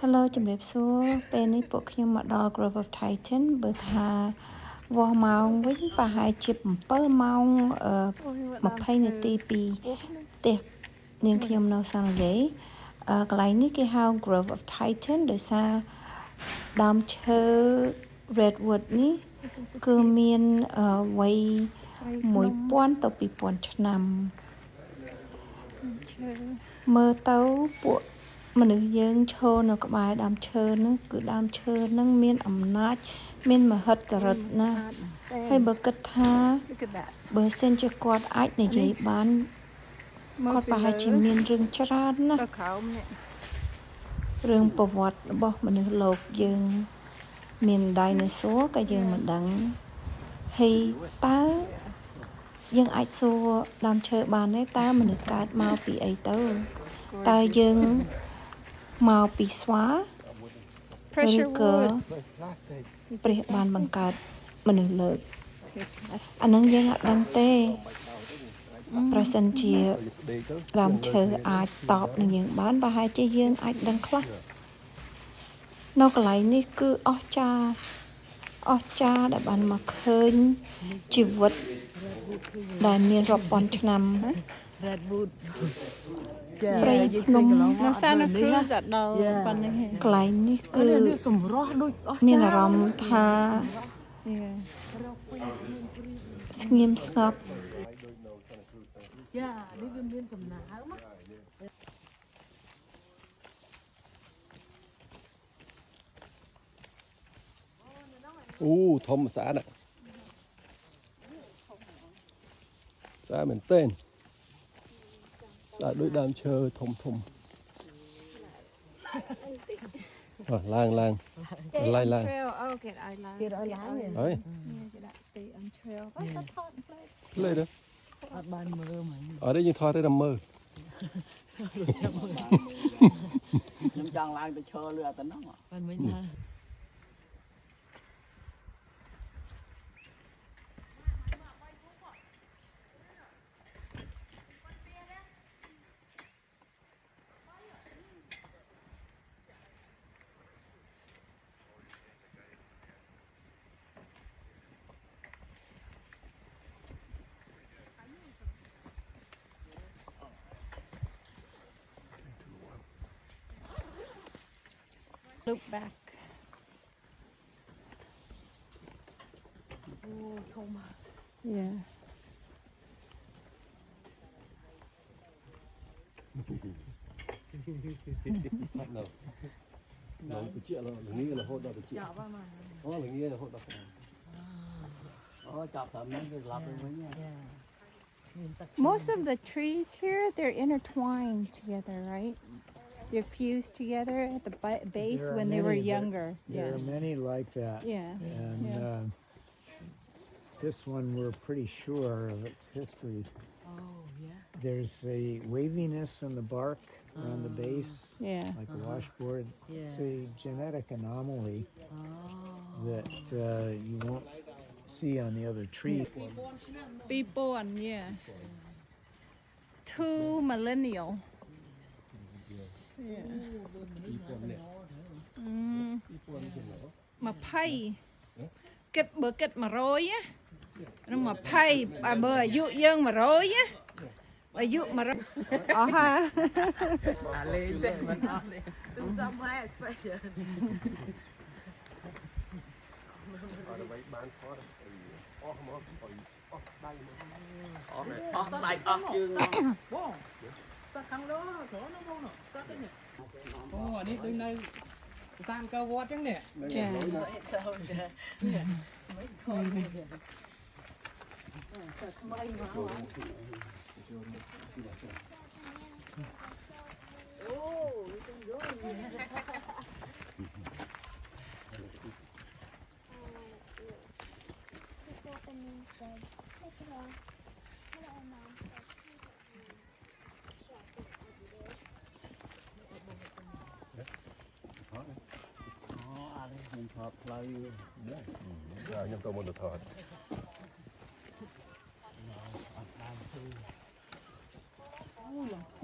Hello ជំរាបសួរពេលនេះពួកខ្ញុំមកដល់ Grove of Titan បើថាវាស់ម៉ោងវិញប្រហែលជា7ម៉ោង20នាទីពីផ្ទះនាងខ្ញុំនៅ San Jose កន្លែងនេះគេហៅ Grove of Titan ដោយសារដើមឈើ Redwood នេះគឺមានវ័យ1000ទៅ2000ឆ្នាំមើលទៅពួកមនុស្សយើងឈរនៅក្បែរដើមឈើហ្នឹងគឺដើមឈើហ្នឹងមានអំណាចមានមហិទ្ធិឫទ្ធិណាស់ហើយបើគិតថាបើសិនជាគាត់អាចនិយាយបានគាត់ប្រហែលជាមានរឿងច្រើនណាស់រឿងប្រវត្តិរបស់មនុស្សលោកយើងមាន dinosaur ក៏យើងមិនដឹងហើយតើយើងអាចសួរដើមឈើបានទេតើមនុស្សកើតមកពីអីទៅតើយើងមកពីស្វាឬក៏ព្រះបានបង្កើតមនុស្សលើកអានឹងយើងអត់ដឹងទេប្រសិនជាដើមឈើអាចតបនឹងយើងបានប្រហែលជាយើងអាចដឹងខ្លះនៅកន្លែងនេះគឺអស្ចារ្យដែលបានមកឃើញជីវិតដែលមានរាប់ពាន់ឆ្នាំ Redwood ព្រៃភ្នំ នៅ Santa Cruz អត់ដល់ប៉ុណ្ណេះទេ កន្លែងនេះគឺសម្រស់ដូចអស់ មានអារម្មណ៍ថាស្ងៀមស្ងប់យ៉ានេះវាមានសំណើមអូធំស្អាតស្អាតមែនទែនស្អាតដូចដើមឈើធំឡើងឡើង គេឲ្យឡើងហើយគេដាក់ stay on trail ទៅថតផ្លេត ផ្លេតអត់បានមើលហ្មង អត់ទេយើងថតទេតែមើល ខ្ញុំចង់ឡើងទៅឈរលើអាតំណងបានវិញថា Look back. Oh, Thomas. Yeah. ឡើងបជាល្ងារហូតដល់បជាអូល្ងារហូតដល់អូចាប់តាមហ្នឹងគេស្លាប់ទៅវិញ Most of the trees here they're intertwined together right They're fused together at the base when they were younger. There are many like that. Yeah. And this one we're pretty sure of its history. Oh, yeah. There's a waviness in the bark on the base, Yeah. like a washboard. It's a genetic anomaly that you won't see on the other tree. People and yeah. 2 millennial. Yeah. 20គិតបើគិត100ណានឹង20បើអាយុយើង100ណាអាយុ100អស់ហើយអាលេងទេមិនអស់ទេ Do somewhere special. អត់ឲ្យបានថតអស់មកអស់ដៃមកអស់ដៃអស់ជើងបងស្តាក់ខាងលើចូលនៅបងស្តាក់នេះអូអានេះដូចនៅសានកៅវត្តចឹងនេះ ចា ខ្ញុំថតផ្លូវខ្ញុំទៅមុនទៅថត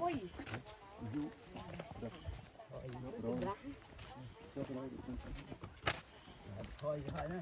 Ui, thôi thôi nữa